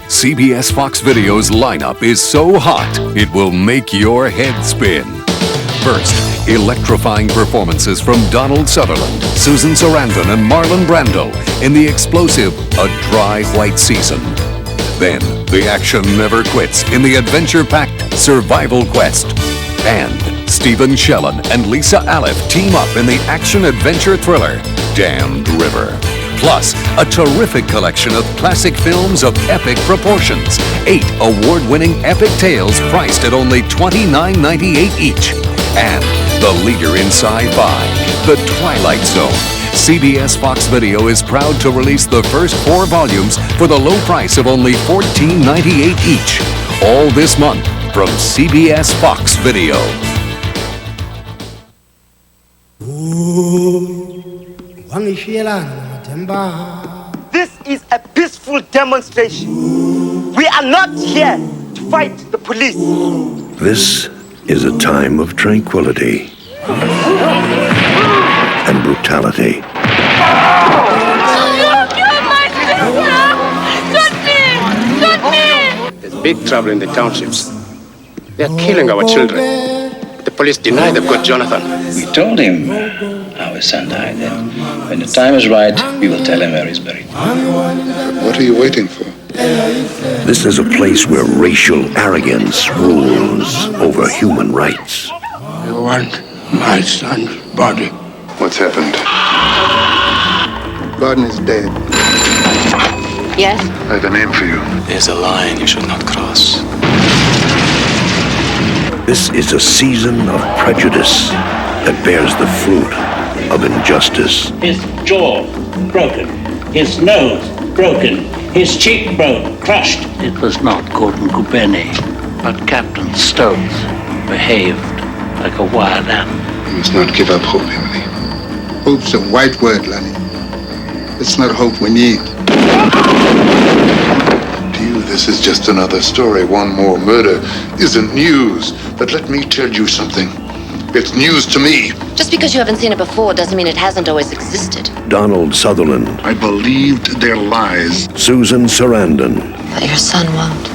CBS Fox Video's lineup is so hot, it will make your head spin. First, electrifying performances from Donald Sutherland, Susan Sarandon, and Marlon Brando in the explosive A Dry White Season. Then, the action never quits in the adventure-packed Survival Quest. And Stephen Shellen and Lisa Aleph team up in the action-adventure thriller Damned River. Plus, a terrific collection of classic films of epic proportions. 8 award-winning epic tales priced at only $29.98 each. And the leader in sci-fi, The Twilight Zone. CBS Fox Video is proud to release the first 4 volumes for the low price of only $14.98 each. All this month from CBS Fox Video. This is a peaceful demonstration. We are not here to fight the police. This is a time of tranquility and brutality. You killed my sister! Shoot me! There's big trouble in the townships. They're killing our children. The police deny they've got Jonathan. We told him how his son died, and when the time is right, we will tell him where he's buried. What are you waiting for? This is a place where racial arrogance rules over human rights. I want my son's body. What's happened? Gordon is dead. Yes? I have a name for you. There's a line you should not cross. This is a season of prejudice that bears the fruit of injustice. His jaw broken, his nose broken, his cheekbone crushed. It was not Gordon Kubeni, but Captain Stokes behaved like a wild animal. You must not give up hope, Emily. Hope's a white word, Lanny. It's not hope we need. To you, this is just another story. One more murder isn't news. But let me tell you something. It's news to me. Just because you haven't seen it before doesn't mean it hasn't always existed. Donald Sutherland. I believed their lies. Susan Sarandon. But your son won't.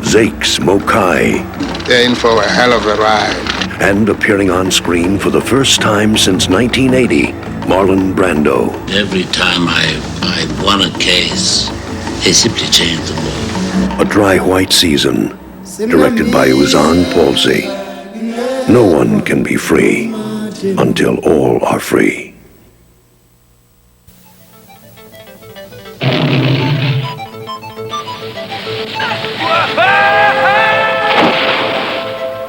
Zakes Mokai. They're in for a hell of a ride. And appearing on screen for the first time since 1980, Marlon Brando. Every time I won a case, they simply changed the law. A Dry White Season, directed by Uzan Palsy. No one can be free until all are free.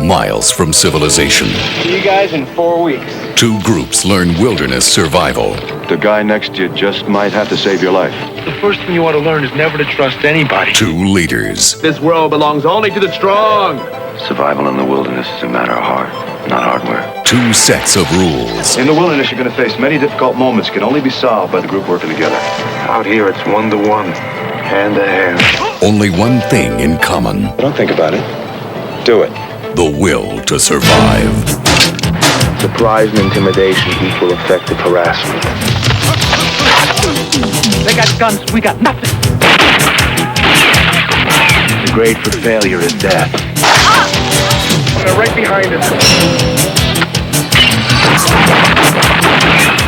Miles from civilization. See you guys in 4 weeks. 2 groups learn wilderness survival. The guy next to you just might have to save your life. The first thing you want to learn is never to trust anybody. 2 leaders. This world belongs only to the strong. Survival in the wilderness is a matter of heart, not hardware. 2 sets of rules. In the wilderness, you're going to face many difficult moments that can only be solved by the group working together. Out here, it's 1-to-1, hand to hand. Only one thing in common. Don't think about it. Do it. The will to survive. Surprise and intimidation equal effective harassment. They got guns, we got nothing. The grade for failure is death. They're right behind us.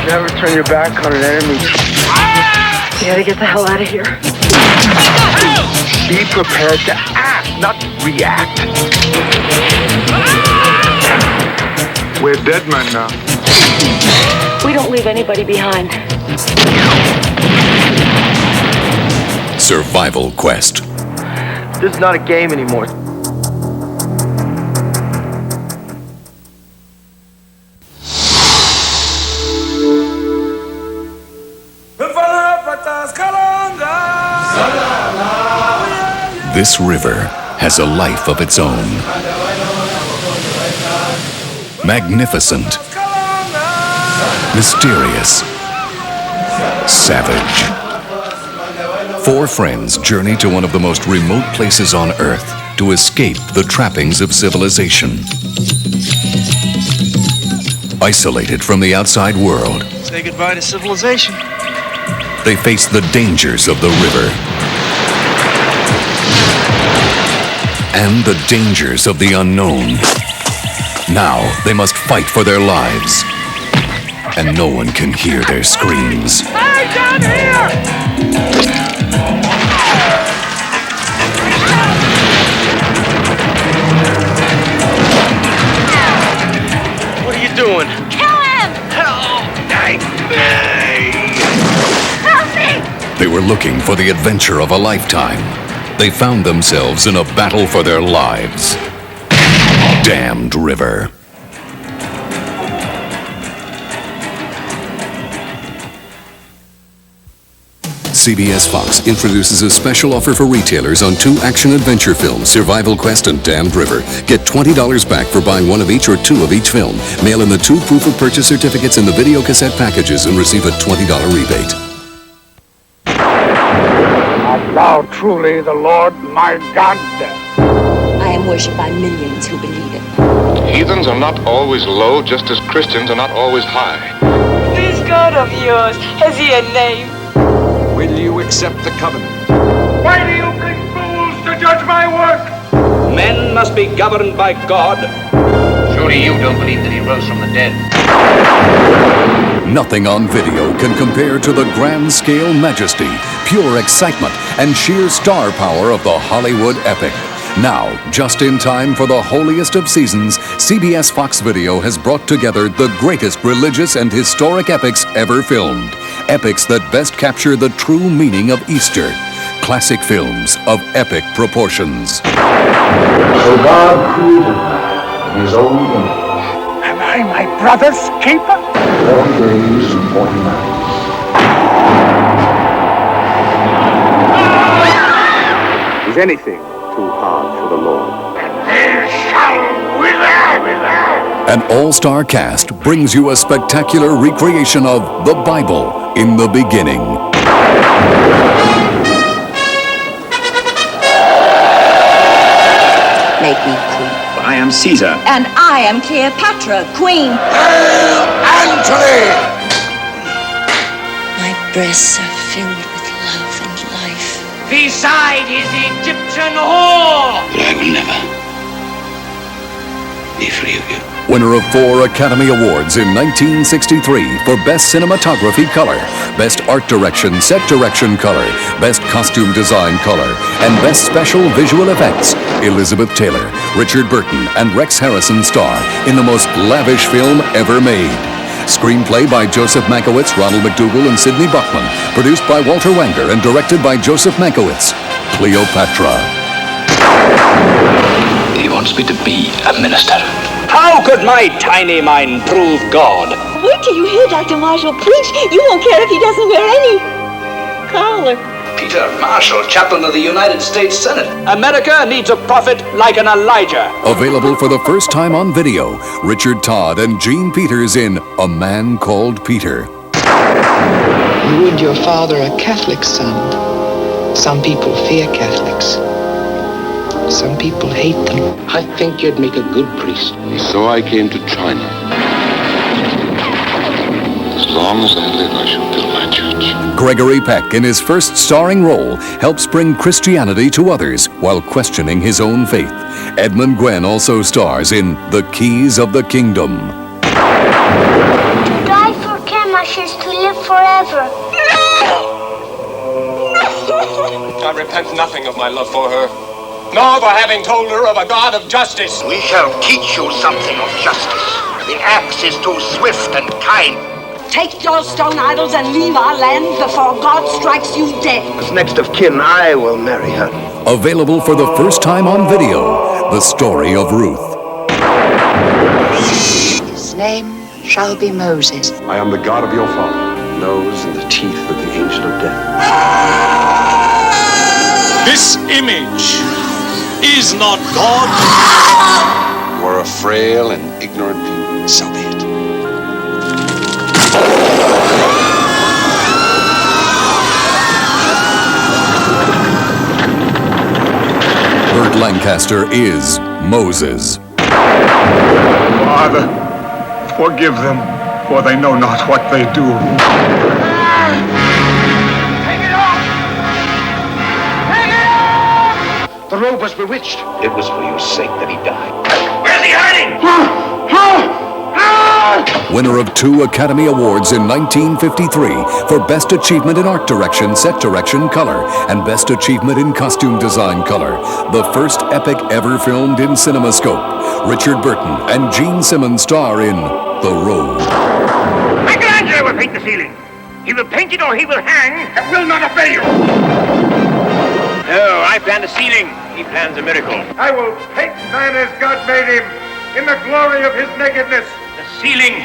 Never turn your back on an enemy. You gotta get the hell out of here. Be prepared to act, not react. We're dead men now. We don't leave anybody behind. Survival Quest. This is not a game anymore. This river has a life of its own. Magnificent. Mysterious. Savage. 4 friends journey to one of the most remote places on Earth to escape the trappings of civilization. Isolated from the outside world, Say goodbye to civilization. they face the dangers of the river. and the dangers of the unknown. Now they must fight for their lives, and no one can hear their screams. Hey, down here! What are you doing? Kill him! Help! Help me! They were looking for the adventure of a lifetime. They found themselves in a battle for their lives. Damned River. CBS Fox introduces a special offer for retailers on 2 action-adventure films, Survival Quest and Damned River. Get $20 back for buying 1 of each or 2 of each film. Mail in the 2 proof-of-purchase certificates in the video cassette packages and receive a $20 rebate. Art thou truly the Lord my God? I am worshipped by millions who believe it. Heathens are not always low, just as Christians are not always high. This God of yours, has he a name? Will you accept the covenant? Why do you bring fools to judge my work? Men must be governed by God. Surely you don't believe that he rose from the dead. Nothing on video can compare to the grand-scale majesty, pure excitement, and sheer star power of the Hollywood epic. Now, just in time for the holiest of seasons, CBS Fox Video has brought together the greatest religious and historic epics ever filmed. Epics that best capture the true meaning of Easter. Classic films of epic proportions. So God created man in his own image. Am I my brother's keeper? 40 days and 40 nights. Is anything too hard for the Lord? They shall wither. An all-star cast brings you a spectacular recreation of the Bible in the beginning. Make me queen. I am Caesar. And I am Cleopatra, queen. Hail Antony! My breasts are filled with love and life. Beside his Egyptian whore! But I will never be free of you. Winner of 4 Academy Awards in 1963 for Best Cinematography Color, Best Art Direction, Set Direction Color, Best Costume Design Color, and Best Special Visual Effects. Elizabeth Taylor, Richard Burton, and Rex Harrison star in the most lavish film ever made. Screenplay by Joseph Mankiewicz, Ronald McDougall, and Sidney Buckman. Produced by Walter Wanger and directed by Joseph Mankiewicz. Cleopatra. He wants me to be a minister. How could my tiny mind prove God? Wait till you hear Dr. Marshall preach. You won't care if he doesn't wear any collar. Peter Marshall, chaplain of the United States Senate. America needs a prophet like an Elijah. Available for the first time on video, Richard Todd and Gene Peters in A Man Called Peter. You and your father are Catholics, son. Some people fear Catholics. Some people hate them. I think you'd make a good priest. And so I came to China. As long as I live, I shall build my church. Gregory Peck, in his first starring role, helps bring Christianity to others while questioning his own faith. Edmund Gwenn also stars in The Keys of the Kingdom. To die for Kemash is to live forever. I repent nothing of my love for her, nor for having told her of a God of justice. We shall teach you something of justice. The axe is too swift and kind. Take your stone idols and leave our land before God strikes you dead. As next of kin, I will marry her. Available for the first time on video, The Story of Ruth. His name shall be Moses. I am the God of your father. Nose and the teeth of the angel of death. This image is not God. You are a frail and ignorant people. So be it. Burt Lancaster is Moses. Father, forgive them, for they know not what they do. The robe was bewitched. It was for your sake that he died. Where's he hiding? Winner of 2 Academy Awards in 1953 for Best Achievement in Art Direction, Set Direction, Color, and Best Achievement in Costume Design, Color. The first epic ever filmed in CinemaScope. Richard Burton and Gene Simmons star in The Robe. Michelangelo will paint the ceiling. He will paint it or he will hang and will not obey you. No, I plan the ceiling. He plans a miracle. I will paint man as God made him in the glory of his nakedness. The ceiling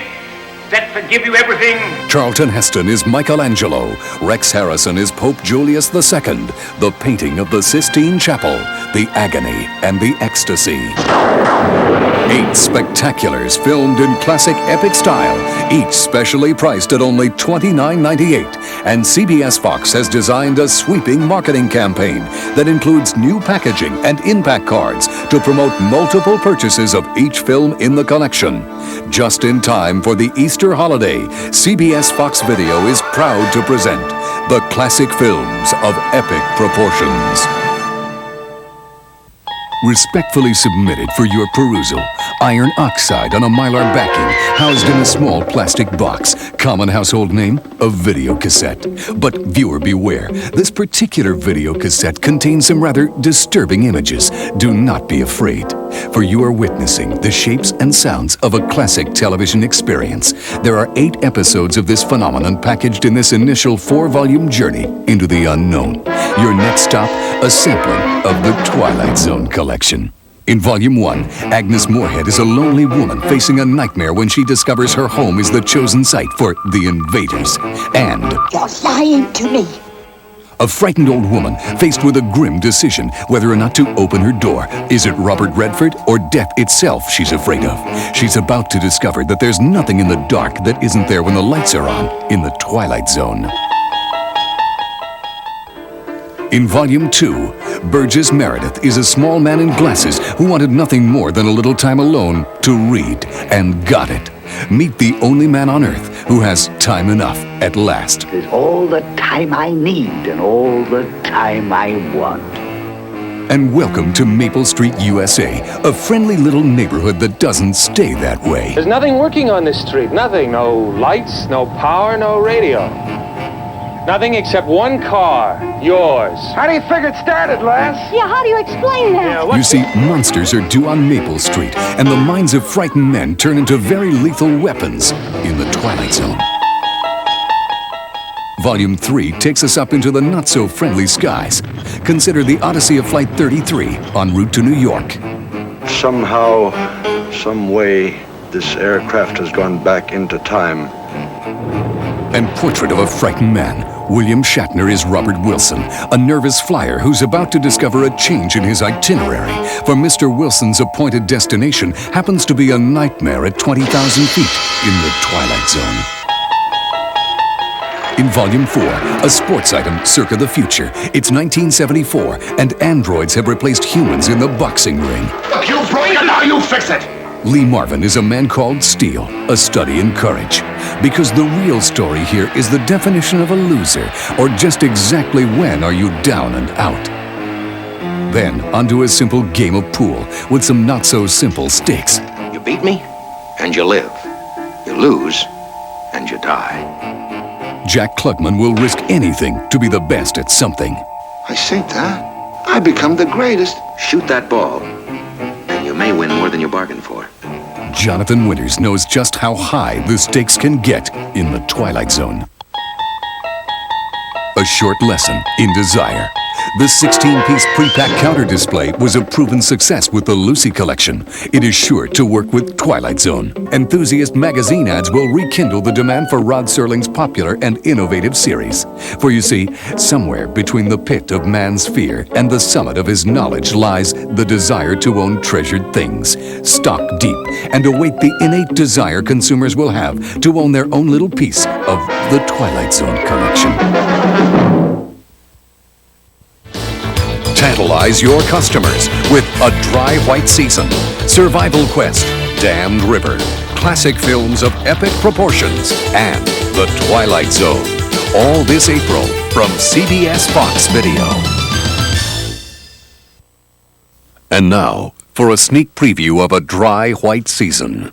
that forgive you everything. Charlton Heston is Michelangelo. Rex Harrison is Pope Julius II. The painting of the Sistine Chapel, the agony and the ecstasy. 8 spectaculars filmed in classic epic style, each specially priced at only $29.98. And CBS Fox has designed a sweeping marketing campaign that includes new packaging and impact cards to promote multiple purchases of each film in the collection. Just in time for the Easter holiday, CBS Fox Video is proud to present the classic films of epic proportions. Respectfully submitted for your perusal, iron oxide on a mylar backing, housed in a small plastic box. Common household name, a video cassette. But viewer beware, this particular video cassette contains some rather disturbing images. Do not be afraid, for you are witnessing the shapes and sounds of a classic television experience. There are 8 episodes of this phenomenon packaged in this initial 4-volume journey into the unknown. Your next stop, a sampling of the Twilight Zone collection. In Volume 1, Agnes Moorehead is a lonely woman facing a nightmare when she discovers her home is the chosen site for the invaders. And You're lying to me. a frightened old woman faced with a grim decision whether or not to open her door. Is it Robert Redford or death itself she's afraid of? She's about to discover that there's nothing in the dark that isn't there when the lights are on in the Twilight Zone. In Volume 2, Burgess Meredith is a small man in glasses who wanted nothing more than a little time alone to read, and got it. Meet the only man on Earth who has time enough at last. There's all the time I need and all the time I want. And welcome to Maple Street, USA, a friendly little neighborhood that doesn't stay that way. There's nothing working on this street. Nothing. No lights, no power, no radio. Nothing except one car. Yours. How do you figure it started, lass? Yeah, how do you explain that? You see, monsters are due on Maple Street, and the minds of frightened men turn into very lethal weapons in the Twilight Zone. Volume 3 takes us up into the not-so-friendly skies. Consider the Odyssey of Flight 33 en route to New York. Somehow, some way, this aircraft has gone back into time. And Portrait of a Frightened Man. William Shatner is Robert Wilson, a nervous flyer who's about to discover a change in his itinerary. For Mr. Wilson's appointed destination happens to be a nightmare at 20,000 feet in the Twilight Zone. In Volume 4, a sports item circa the future. It's 1974, and androids have replaced humans in the boxing ring. Look, you broke it, now you fix it! Lee Marvin is a man called Steel, a study in courage. Because the real story here is the definition of a loser, or just exactly when are you down and out. Then, onto a simple game of pool with some not-so-simple stakes. You beat me, and you live. You lose, and you die. Jack Klugman will risk anything to be the best at something. I say that. I become the greatest. Shoot that ball, and you may win more than you bargained for. Jonathan Winters knows just how high the stakes can get in the Twilight Zone. A short lesson in desire. The 16-piece pre-pack counter display was a proven success with the Lucy collection. It is sure to work with Twilight Zone. Enthusiast magazine ads will rekindle the demand for Rod Serling's popular and innovative series. For you see, somewhere between the pit of man's fear and the summit of his knowledge lies the desire to own treasured things, stock deep, and await the innate desire consumers will have to own their own little piece of the Twilight Zone collection. Tantalize your customers with A Dry White Season, Survival Quest, Damned River, classic films of epic proportions, and The Twilight Zone. All this April from CBS Fox Video. And now, for a sneak preview of a dry white season.